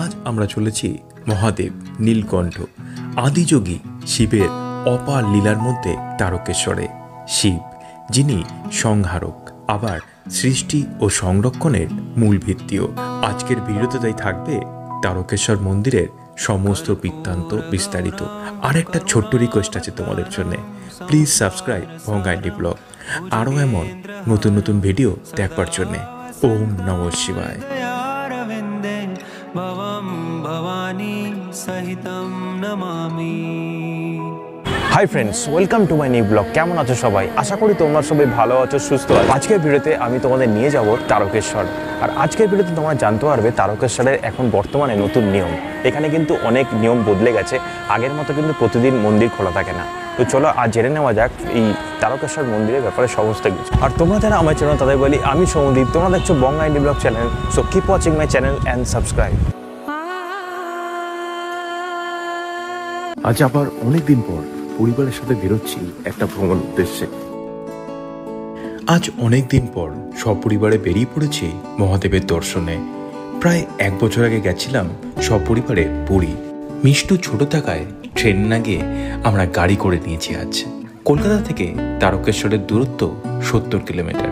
আজ আমরা চলেছি মহাদেব নীলকণ্ঠ আদিযোগী শিবের অপার লীলার মধ্যে তারকেশ্বরে। শিব যিনি সংহারক, আবার সৃষ্টি ও সংরক্ষণের মূল ভিত্তিও। আজকের ভিডিওতে তাই থাকবে তারকেশ্বর মন্দিরের সমস্ত বৃত্তান্ত বিস্তারিত। আর একটা ছোট্ট রিকোয়েস্ট আছে তোমাদের জন্য, প্লিজ সাবস্ক্রাইব ভঙ্গাইন্ডি ব্লগ, আরও এমন নতুন নতুন ভিডিও দেখবার জন্যে। ওম নমঃ শিবায়। Hi friends, welcome to my new vlog. কেমন আছো সবাই? আশা করি তোমরা সবাই ভালো আছো, সুস্থ আছো। আজকের ভিডিওতে আমি তোমাদের নিয়ে যাব তারকেশ্বর। আর আজকের ভিডিওতে তোমরা জানতে পারবে তারকেশ্বরের এখন বর্তমানে নতুন নিয়ম। এখানে কিন্তু অনেক নিয়ম বদলে গেছে, আগের মতো কিন্তু প্রতিদিন মন্দির খোলা থাকে না। তো চলো আজ জেনে নেওয়া যাক এই তারকেশ্বর মন্দিরের ব্যাপারে সমস্ত কিছু। আর তোমরা যারা আমার চ্যানেল তাদের বলি আমি সৌমদীপ, তোমরা দেখছো ভঙ্গাইন্ডি vlog channel. So keep watching my channel and subscribe. আজ আবার অনেকদিন পর পরিবারের সাথে বেরোচ্ছি একটা ভ্রমণ উদ্দেশ্যে। আজ অনেক দিন পর সপরিবারে বেরিয়ে পড়েছি মহাদেবের দর্শনে। প্রায় 1 বছর আগে গেছিলাম সপরিবারে পুরী। মিষ্টু ছোট থাকায় ট্রেন না গিয়ে আমরা গাড়ি করে নিয়েছি আজ। কলকাতা থেকে তারকেশ্বরের দূরত্ব 70 কিলোমিটার।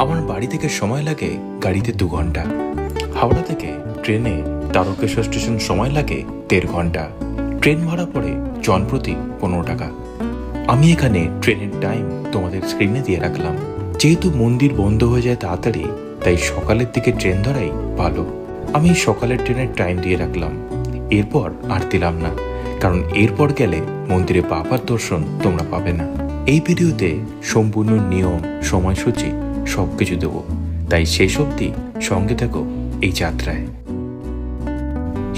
আমার বাড়ি থেকে সময় লাগে গাড়িতে 2 ঘন্টা। হাওড়া থেকে ট্রেনে তারকেশ্বর স্টেশন সময় লাগে 1.5 ঘন্টা। ট্রেন ভাড়া পড়ে জনপ্রতি 15 টাকা। আমি এখানে ট্রেনের টাইম তোমাদের স্ক্রিনে দিয়ে রাখলাম। যেহেতু মন্দির বন্ধ হয়ে যায় তাড়াতাড়ি, তাই সকালের দিকে ট্রেন ধরাই ভালো। আমি সকালের ট্রেনের টাইম দিয়ে রাখলাম। এরপর আর দিলাম না, কারণ এরপর গেলে মন্দিরে বাবার দর্শন তোমরা পাবে না। এই ভিডিওতে সম্পূর্ণ নিয়ম, সময়সূচি সবকিছু দেবো, তাই শেষ অবধি সঙ্গে থাকো এই যাত্রায়।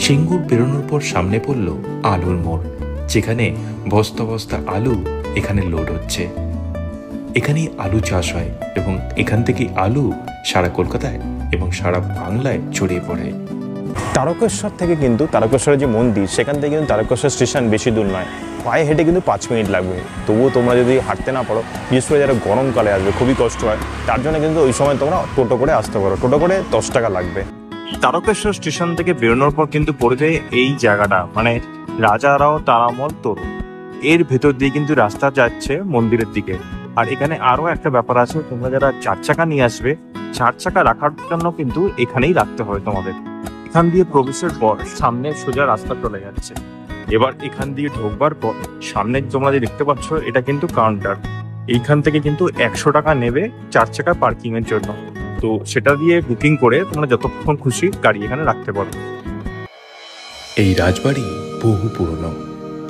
সিঙ্গুর বেরোনোর পর সামনে পড়ল আলুর মোড়, যেখানে বস্তা বস্তা আলু এখানে লোড হচ্ছে। এখানেই আলু চাষ হয় এবং এখান থেকেই আলু সারা কলকাতায় এবং সারা বাংলায় ছড়িয়ে পড়ে। তারকেশ্বর থেকে কিন্তু তারকেশ্বরের যে মন্দির, সেখান থেকে কিন্তু তারকেশ্বর স্টেশন বেশি দূর নয়, পায়ে হেঁটে কিন্তু 5 মিনিট লাগবে। তবুও তোমরা যদি হাঁটতে না পারো, বিশেষ করে যারা গরমকালে আসবে খুবই কষ্ট হয়, তার জন্য কিন্তু ওই সময় তোমরা টোটো করে আসতে পারো। টোটো করে 10 টাকা লাগবে। তারকেশ্বর স্টেশন থেকে বেরোনোর পর কিন্তু পড়ে যায় এই জায়গাটা, মানে রাজারাও তারামল তরু। এর ভেতর দিয়ে কিন্তু রাস্তা যাচ্ছে মন্দিরের দিকে। আর এখানে আরো একটা ব্যাপার আছে, তোমরা যারা 4 চাকা নিয়ে আসবে, 4 চাকা রাখার জন্য কিন্তু এখানেই রাখতে হবে তোমাদের। এখান দিয়ে প্রবেশের পর সামনে সোজা রাস্তা চলে যাচ্ছে। এবার এখান দিয়ে ঢোকবার পর সামনে তোমরা যে দেখতে পাচ্ছ, এটা কিন্তু কাউন্টার। এইখান থেকে কিন্তু 100 টাকা নেবে 4 চাকা পার্কিং এর জন্য। তো সেটা দিয়ে বুকিং করে তোমরা যতক্ষণ খুশি গাড়ি এখানে রাখতে পারো। এই রাজবাড়ি বহু পুরনো।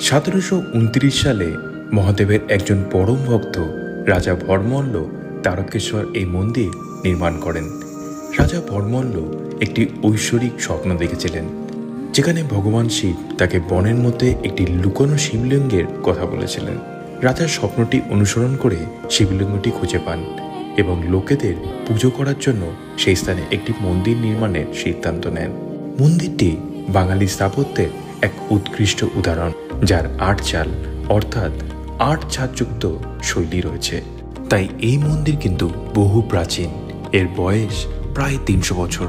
1729 সালে মহাদেবের একজন পরম ভক্ত রাজা ভরমল্ল তারকেশ্বর এই মন্দির নির্মাণ করেন। রাজা ভরমল্ল একটি ঐশ্বরিক স্বপ্ন দেখেছিলেন, যেখানে ভগবান শিব তাকে বনের মধ্যে একটি লুকোনো শিবলিঙ্গের কথা বলেছিলেন। রাজার স্বপ্নটি অনুসরণ করে শিবলিঙ্গটি খুঁজে পান এবং লোকেদের পুজো করার জন্য সেই স্থানে একটি মন্দির নির্মাণের সিদ্ধান্ত নেন। মন্দিরটি বাঙালি স্থাপত্যের এক উৎকৃষ্ট উদাহরণ, যার 8 চাল অর্থাৎ 8 ছাদযুক্ত শৈলী রয়েছে। তাই এই মন্দির কিন্তু বহু প্রাচীন। এর বয়স প্রায় 300 বছর।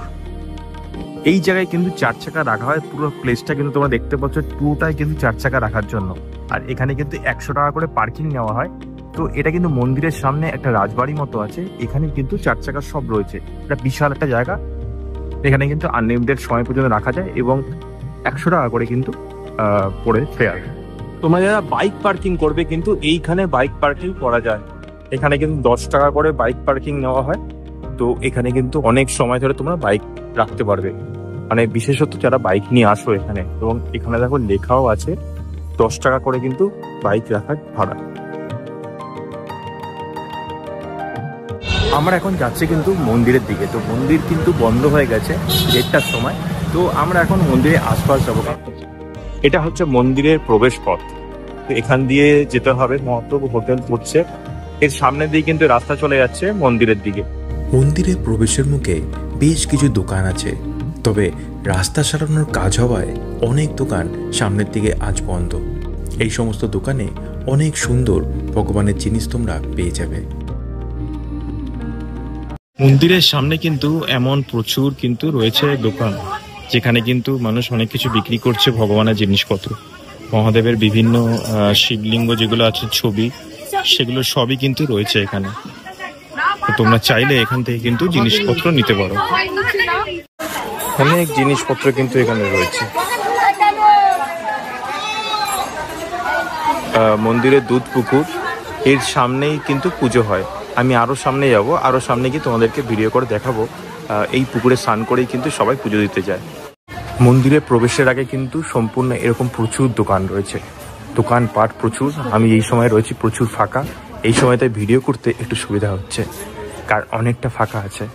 এই জায়গায় কিন্তু 4 চাকা রাখা হয়। পুরো প্লেসটা কিন্তু তোমরা দেখতে পাচ্ছ, পুরোটাই কিন্তু 4 চাকা রাখার জন্য। আর এখানে কিন্তু 100 টাকা করে পার্কিং নেওয়া হয়। তো এটা কিন্তু মন্দিরের সামনে একটা রাজবাড়ি মতো আছে, এখানে কিন্তু 4 চাকা সব রয়েছে। এটা বিশাল একটা জায়গা। এখানে কিন্তু আনলিমিটেড সময় পর্যন্ত রাখা যায় এবং 100 টাকা করে কিন্তু পড়ে ফেয়ার। তোমরা যারা বাইক পার্কিং করবে, কিন্তু এইখানে বাইক পার্কিং করা যায়। এখানে কিন্তু 10 টাকা করে বাইক পার্কিং নেওয়া হয়। তো এখানে কিন্তু অনেক সময় ধরে তোমরা বাইক রাখতে পারবে, মানে বিশেষত যারা বাইক নিয়ে আসো এখানে। এবং এখানে দেখো লেখাও আছে 10 টাকা করে কিন্তু বাইক রাখার ভাড়া। আমরা এখন যাচ্ছি কিন্তু মন্দিরের দিকে। তো মন্দির কিন্তু বন্ধ হয়ে গেছে 1টার সময়। তো আমরা এখন মন্দিরের আশপাশ যাবো। এটা হচ্ছে মন্দিরের প্রবেশ পথ। তো এখান দিয়ে যেতে হবে। মহাপ্রভু হোটেল পড়ছে, এর সামনে দিয়ে কিন্তু রাস্তা চলে যাচ্ছে মন্দিরের দিকে। মন্দিরের প্রবেশের মুখে বেশ কিছু দোকান আছে, তবে রাস্তা সারানোর কাজ হওয়ায় অনেক দোকান সামনের দিকে আজ বন্ধ। এই সমস্ত দোকানে অনেক সুন্দর ভগবানের জিনিস তোমরা পেয়ে যাবে। মন্দিরের সামনে কিন্তু এমন প্রচুর কিন্তু রয়েছে দোকান। যেখানে কিন্তু মানুষ অনেক কিছু বিক্রি করছে, ভগবানের জিনিসপত্র, মহাদেবের বিভিন্ন শিবলিঙ্গ যেগুলো আছে ছবি, সেগুলো সবই কিন্তু রয়েছে এখানে। তো তোমরা চাইলে এখান থেকে কিন্তু জিনিসপত্র নিতে পারো। অনেক জিনিসপত্র কিন্তু এখানে রয়েছে। মন্দিরের দুধ পুকুর, এর সামনেই কিন্তু পুজো হয়। আমি আরও সামনে যাব, আরও সামনে গিয়ে তোমাদেরকে ভিডিও করে দেখাবো। এই পুকুরে স্নান করেই কিন্তু সবাই পুজো দিতে যায়। মন্দিরে প্রবেশের আগে কিন্তু সম্পূর্ণ এরকম প্রচুর দোকান রয়েছে, দোকানপাট প্রচুর। আমি এই সময় রয়েছি প্রচুর ফাঁকা, এই সময়তে ভিডিও করতে একটু সুবিধা হচ্ছে, কারণ অনেকটা ফাঁকা আছে।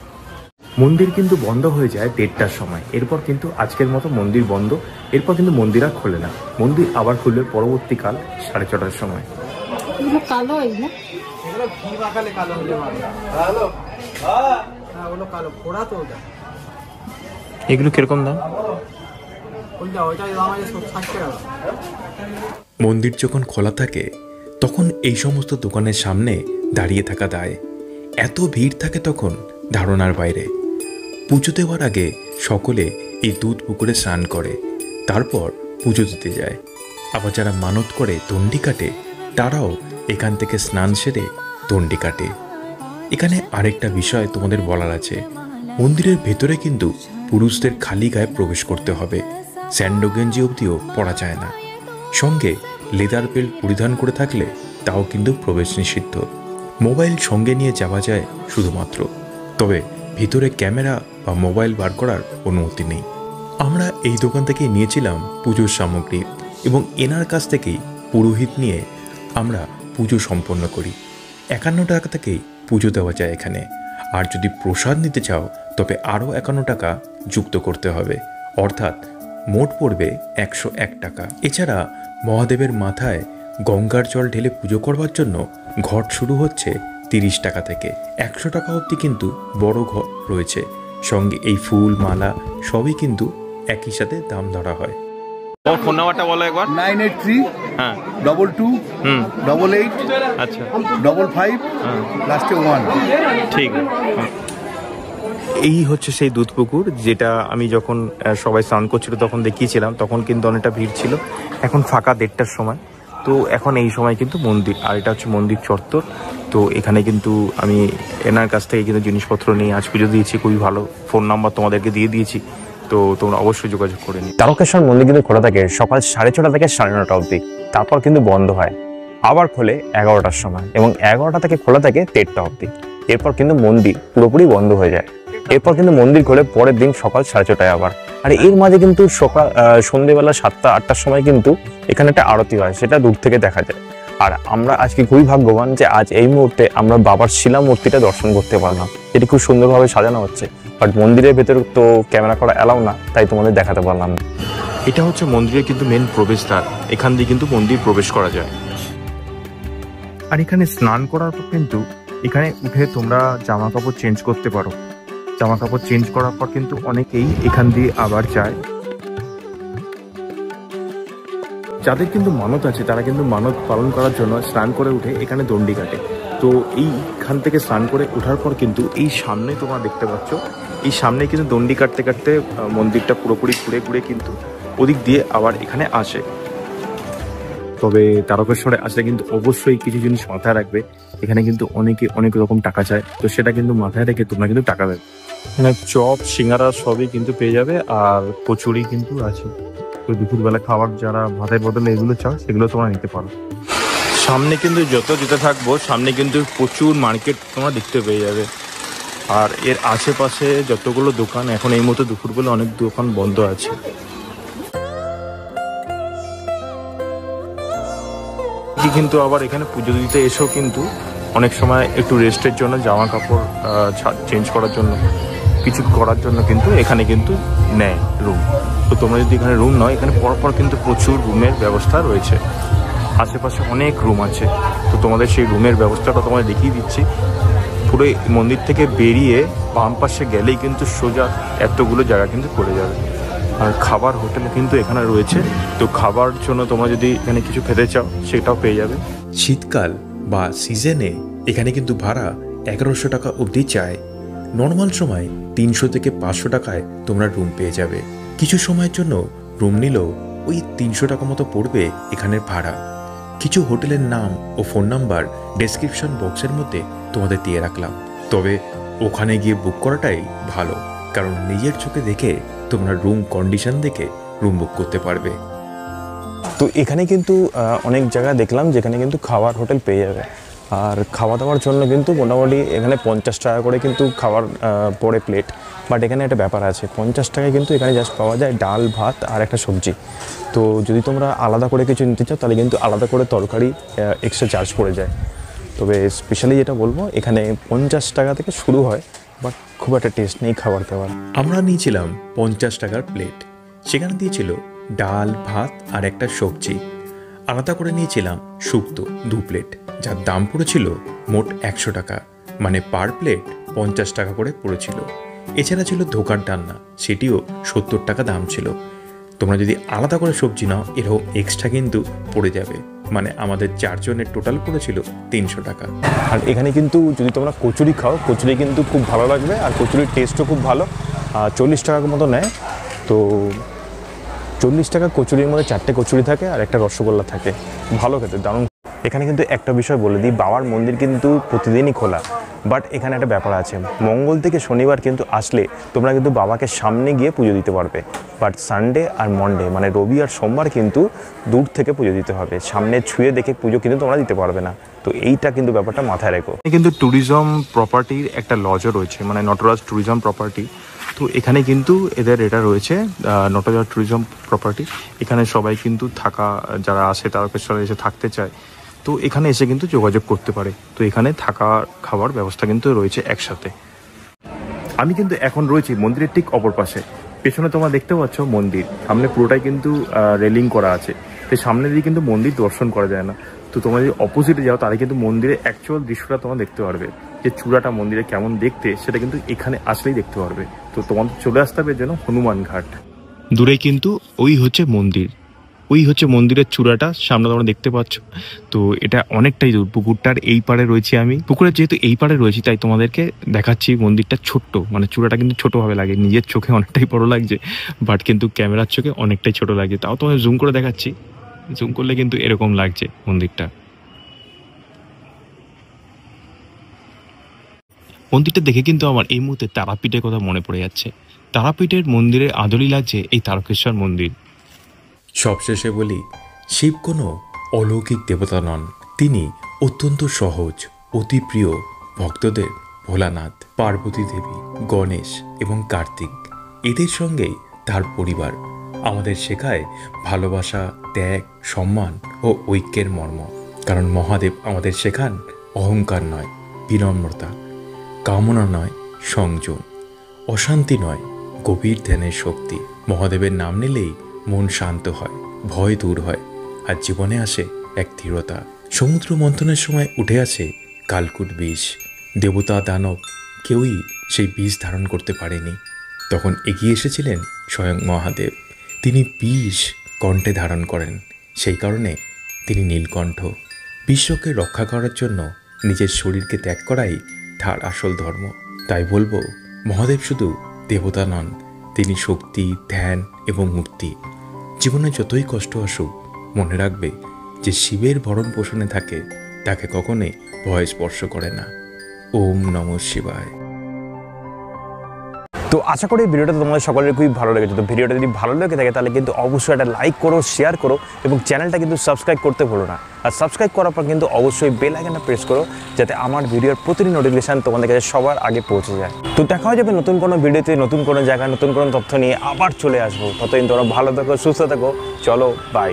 মন্দির কিন্তু বন্ধ হয়ে যায় 1:30টার সময়। এরপর কিন্তু আজকের মতো মন্দির বন্ধ। এরপর কিন্তু মন্দির আর খোলে না। মন্দির আবার খুলবে পরবর্তীকাল 6:30টার সময়। এগুলো কিরকম দাম? মন্দির যখন খোলা থাকে তখন এই সমস্ত দোকানের সামনে দাঁড়িয়ে থাকা দায়। এত ভিড় থাকে তখন ধারণার বাইরে। পুজো দেওয়ার আগে সকলে এই দুধ পুকুরে স্নান করে, তারপর পুজো দিতে যায়। আবার যারা মানত করে দণ্ডি কাটে, তারাও এখান থেকে স্নান সেরে দণ্ডি কাটে। এখানে আরেকটা বিষয় তোমাদের বলার আছে, মন্দিরের ভেতরে কিন্তু পুরুষদের খালি গায়ে প্রবেশ করতে হবে, স্যান্ডো গেঞ্জি অবধিও পরা যায় না। সঙ্গে লেদার বেল্ট পরিধান করে থাকলে তাও কিন্তু প্রবেশ নিষিদ্ধ। মোবাইল সঙ্গে নিয়ে যাওয়া যায় শুধুমাত্র, তবে ভিতরে ক্যামেরা বা মোবাইল বার করার অনুমতি নেই। আমরা এই দোকান থেকেই নিয়েছিলাম পুজোর সামগ্রী এবং এনার কাছ থেকেই পুরোহিত নিয়ে আমরা পুজো সম্পন্ন করি। 51 টাকা থেকেই পুজো দেওয়া যায় এখানে। আর যদি প্রসাদ নিতে চাও তবে আরও 51 টাকা যুক্ত করতে হবে, অর্থাৎ মোট পড়বে 101 টাকা। এছাড়া মহাদেবের মাথায় গঙ্গার জল ঢেলে পুজো করবার জন্য ঘট শুরু হচ্ছে 30 টাকা থেকে 100 টাকা অবধি কিন্তু বড় ঘট রয়েছে। সঙ্গে এই ফুল মালা সবই কিন্তু একই সাথে দাম ধরা হয়। ফোন নাম্বারটা বলো একবার। 983 হ্যাঁ 22 88 আচ্ছা 55 লাস্টে 1। ঠিক। এই হচ্ছে সেই দুধ পুকুর, যেটা আমি যখন সবাই স্নান করছিল তখন দেখিয়েছিলাম। তখন কিন্তু অনেকটা ভিড় ছিল, এখন ফাঁকা 1:30টার সময়। তো এখন এই সময় কিন্তু মন্দির, আর এটা হচ্ছে মন্দির চত্বর। তো এখানে কিন্তু আমি এনার কাছ থেকে কিন্তু জিনিসপত্র নিয়ে আজ পুজো দিয়েছি। খুবই ভালো, ফোন নাম্বার তোমাদেরকে দিয়ে দিয়েছি, তো তোমরা অবশ্যই যোগাযোগ করে নিও। তারকেশ্বর মন্দির কিন্তু খোলা থাকে সকাল 6:30 থেকে 9:30 অবধি, তারপর কিন্তু বন্ধ হয়, আবার খোলে 11টার সময় এবং 11টা থেকে খোলা থাকে 1:30টা অবধি। এরপর কিন্তু মন্দির পুরোপুরি বন্ধ হয়ে যায়। এরপর কিন্তু মন্দির খোলে পরের দিন সকাল 4:30টায় আবার। আর এর মাঝে কিন্তু সন্ধ্যেবেলা 7টা-8টার সময় কিন্তু এখানে একটা আরতি হয়, সেটা দূর থেকে দেখা যায়। আর আমরা আজকে খুবই ভাগ্যবান যে আজ এই মুহূর্তে আমরা বাবার শিলা মূর্তিটা দর্শন করতে পারলাম। এটি খুব সুন্দরভাবে সাজানো হচ্ছে, বাট মন্দিরের ভেতরে তো ক্যামেরা করা অ্যালাউ না, তাই তোমাদের দেখাতে পারলাম না। এটা হচ্ছে মন্দিরের কিন্তু মেন প্রবেশদ্বার, এখান দিয়ে কিন্তু মন্দির প্রবেশ করা যায়। আর এখানে স্নান করার পর কিন্তু এখানে উঠে তোমরা জামা কাপড় চেঞ্জ করতে পারো। জামা কাপড় চেঞ্জ করার পর কিন্তু অনেকেই এখান দিয়ে আবার যায়। যাদের কিন্তু মানত আছে তারা কিন্তু মানত পালন করার জন্য স্নান করে উঠে এখানে দণ্ডি কাটে। তো এইখান থেকে স্নান করে ওঠার পর কিন্তু এই সামনে তোমরা দেখতে পাচ্ছ, এই সামনে কিন্তু দণ্ডি কাটতে কাটতে মন্দিরটা পুরোপুরি ঘুরে ঘুরে কিন্তু ওদিক দিয়ে আবার এখানে আসে। তবে তারকেশ্বরে আসলে কিন্তু অবশ্যই কিছু জিনিস মাথায় রাখবে, এখানে কিন্তু অনেকে অনেক রকম টাকা চায়, তো সেটা কিন্তু মাথায় রেখে তোমরা কিন্তু টাকা দেবে। এখানে চপ সিঙ্গারা সবই কিন্তু পেয়ে যাবে, আর কচুরি কিন্তু আছে। তো দুপুরবেলা খাবার যারা ভাতের বদলে এগুলো চাও সেগুলো তোমরা নিতে পারো। সামনে কিন্তু যত যেতে থাকবো সামনে কিন্তু প্রচুর মার্কেট তোমরা দেখতে পেয়ে যাবে। আর এর আশেপাশে যতগুলো দোকান, এখন এই মতো দুপুরবেলা অনেক দোকান বন্ধ আছে। কিন্তু আবার এখানে পুজো দিতে এসেও কিন্তু অনেক সময় একটু রেস্টের জন্য, জামা কাপড় চেঞ্জ করার জন্য, কিছু করার জন্য কিন্তু এখানে কিন্তু নেয় রুম। তো তোমরা যদি এখানে রুম নয়, এখানে পরপর কিন্তু প্রচুর রুমের ব্যবস্থা রয়েছে, আশেপাশে অনেক রুম আছে। তো তোমাদের সেই রুমের ব্যবস্থাটা তোমাদের দেখিয়ে দিচ্ছি। পুরো মন্দির থেকে বেরিয়ে বাম পাশে গেলেই কিন্তু সোজা এতগুলো জায়গা কিন্তু পড়ে যাবে। আর খাবার হোটেল কিন্তু এখানে রয়েছে, তো খাবার জন্য তোমরা যদি এখানে কিছু খেতে চাও সেটাও পেয়ে যাবে। শীতকাল বা সিজনে এখানে কিন্তু ভাড়া 1100 টাকা অবধি চায়। নর্মাল সময় 300 থেকে 500 টাকায় তোমরা রুম পেয়ে যাবে। কিছু সময়ের জন্য রুম নিলেও ওই 300 টাকা মতো পড়বে এখানের ভাড়া। কিছু হোটেলের নাম ও ফোন নাম্বার ডেসক্রিপশন বক্সের মধ্যে তোমাদের দিয়ে রাখলাম। তবে ওখানে গিয়ে বুক করাটাই ভালো, কারণ নিজের চোখে দেখে তোমরা রুম কন্ডিশন দেখে রুম বুক করতে পারবে। তো এখানে কিন্তু অনেক জায়গা দেখলাম যেখানে কিন্তু খাওয়ার হোটেল পেয়ে যাবে, আর খাওয়া দাওয়ার জন্য কিন্তু মোটামুটি এখানে 50 টাকা করে কিন্তু খাবার পড়ে প্লেট। বাট এখানে একটা ব্যাপার আছে, 50 টাকায় কিন্তু এখানে জাস্ট পাওয়া যায় ডাল ভাত আর একটা সবজি। তো যদি তোমরা আলাদা করে কিছু নিতে চাও তাহলে কিন্তু আলাদা করে তরকারি এক্সট্রা চার্জ পড়ে যায়। তবে স্পেশালি যেটা বলবো, এখানে 50 টাকা থেকে শুরু হয়, বাট খুব একটা টেস্ট নেই খাবার দাবার। আমরা নিয়েছিলাম 50 টাকার প্লেট, সেখানে দিয়েছিল ডাল ভাত আর একটা সবজি। আলাদা করে নিয়েছিলাম শুক্তো 2 প্লেট, যার দাম পড়েছিল মোট 100 টাকা, মানে পার প্লেট 50 টাকা করে পড়েছিল। এছাড়া ছিল ধোকার ডালনা, সেটিও 70 টাকা দাম ছিল। তোমরা যদি আলাদা করে সবজি নাও এরকম এক্সট্রা কিন্তু পড়ে যাবে, মানে আমাদের 4 জনের টোটাল পড়েছিল 300 টাকা। আর এখানে কিন্তু যদি তোমরা কচুরি খাও, কচুরি কিন্তু খুব ভালো লাগবে, আর কচুরির টেস্টও খুব ভালো। 40 টাকার মতো নেয়। তো 40 টাকা কচুরির মধ্যে 4টে কচুরি থাকে আর একটা রসগোল্লা থাকে, ভালো খেতে, দারুণ। এখানে কিন্তু একটা বিষয় বলে দিই, বাবার মন্দির কিন্তু প্রতিদিনই খোলা, বাট এখানে একটা ব্যাপার আছে, মঙ্গল থেকে শনিবার কিন্তু আসলে তোমরা কিন্তু বাবাকে সামনে গিয়ে পুজো দিতে পারবে। বাট সানডে আর মন্ডে মানে রবি আর সোমবার কিন্তু দূর থেকে পুজো দিতে হবে, সামনে ছুঁয়ে দেখে পুজো কিন্তু তোমরা দিতে পারবে না। তো এইটা কিন্তু ব্যাপারটা মাথায় রেখো। কিন্তু ট্যুরিজম প্রপার্টির একটা লজও রয়েছে, মানে নটরাজ ট্যুরিজম প্রপার্টি। তো এখানে কিন্তু এদের এটা রয়েছে নটরাজ ট্যুরিজম প্রপার্টি। এখানে সবাই কিন্তু থাকা, যারা আসে তারকেশ্বরে এসে থাকতে চায়, তো এখানে এসে কিন্তু যোগাযোগ করতে পারে। তো এখানে থাকা খাওয়ার ব্যবস্থা কিন্তু রয়েছে একসাথে। আমি কিন্তু এখন রয়েছি মন্দিরের ঠিক অপর পাশে। পেছনে তোমরা দেখতে পাচ্ছ মন্দির, সামনে পুরোটাই কিন্তু রেলিং করা আছে। তো সামনে দিয়ে কিন্তু মন্দির দর্শন করা যায় না। তো তোমরা যদি অপোজিটে যাও তাহলে কিন্তু মন্দিরের অ্যাকচুয়াল দৃশ্যটা তোমরা দেখতে পারবে, যে চূড়াটা মন্দিরে কেমন দেখতে সেটা কিন্তু এখানে আসলেই দেখতে পারবে। তো তোমাদের চলে আসতে হবে যেন হনুমান ঘাট। দূরে কিন্তু ওই হচ্ছে মন্দির, ওই হচ্ছে মন্দিরের চূড়াটা সামনে তোমরা দেখতে পাচ্ছ। তো এটা অনেকটাই দূর, পুকুরটার এই পারে রয়েছি আমি। পুকুরের যেহেতু এই পারে রয়েছি তাই তোমাদেরকে দেখাচ্ছি। মন্দিরটা ছোট্ট, মানে চূড়াটা কিন্তু ছোটোভাবে লাগে, নিজের চোখে অনেকটাই বড় লাগছে, বাট কিন্তু ক্যামেরার চোখে অনেকটাই ছোট লাগছে। তাও তোমাদের জুম করে দেখাচ্ছি, জুম করলে কিন্তু এরকম লাগছে মন্দিরটা। মন্দিরটা দেখে কিন্তু আমার এই মুহূর্তে তারাপীঠের কথা মনে পড়ে যাচ্ছে। তারাপীঠের মন্দিরের আদলই লাগছে এই তারকেশ্বর মন্দির। সবশেষে বলি, শিব কোনো অলৌকিক দেবতা নন, তিনি অত্যন্ত সহজ, অতি প্রিয় ভক্তদের ভোলানাথ, পার্বতী দেবী, গণেশ এবং কার্তিক। এদের সঙ্গেই তার পরিবার আমাদের শেখায় ভালোবাসা, ত্যাগ, সম্মান ও ঐক্যের মর্ম। কারণ মহাদেব আমাদের শেখান অহংকার নয়, বিনম্রতা, কামনা নয়, সংযম, অশান্তি নয়, গভীর ধ্যানের শক্তি। মহাদেবের নাম নিলেই মন শান্ত হয়, ভয় দূর হয়, আর জীবনে আসে এক দৃঢ়তা। সমুদ্র মন্থনের সময় উঠে আসে কালকুট বিষ। দেবতা দানব কেউই সেই বিষ ধারণ করতে পারেনি। তখন এগিয়ে এসেছিলেন স্বয়ং মহাদেব। তিনি বিষ কণ্ঠে ধারণ করেন, সেই কারণে তিনি নীলকণ্ঠ। বিশ্বকে রক্ষা করার জন্য নিজের শরীরকে ত্যাগ করাই তার আসল ধর্ম। তাই বলবো, মহাদেব শুধু দেবতা নন, তিনি শক্তি, ধ্যান এবং মুক্তি। জীবনে যতই কষ্ট আসুক, মনে রাখবে যে শিবের ভরণ পোষণে থাকে তাকে কখনোই ভয় স্পর্শ করে না। ওম নমঃ শিবায়। তো আশা করি ভিডিওটা তোমাদের সকলের খুবই ভালো লেগেছে। তো ভিডিওটা যদি ভালো লেগে থাকে তাহলে কিন্তু অবশ্যই একটা লাইক করো, শেয়ার করো এবং চ্যানেলটা কিন্তু সাবস্ক্রাইব করতে ভুলো না। আর সাবস্ক্রাইব করার পর কিন্তু অবশ্যই বেল আইকনটা প্রেস করো, যাতে আমার ভিডিওর প্রতিটি নোটিফিকেশান তোমাদের কাছে সবার আগে পৌঁছে যায়। তো দেখা হয়ে যাবে নতুন কোনো ভিডিওতে, নতুন কোনো জায়গায়, নতুন কোনো তথ্য নিয়ে আবার চলে আসবো। ততদিন তোমরা ভালো থাকো, সুস্থ থাকো, চলো বাই।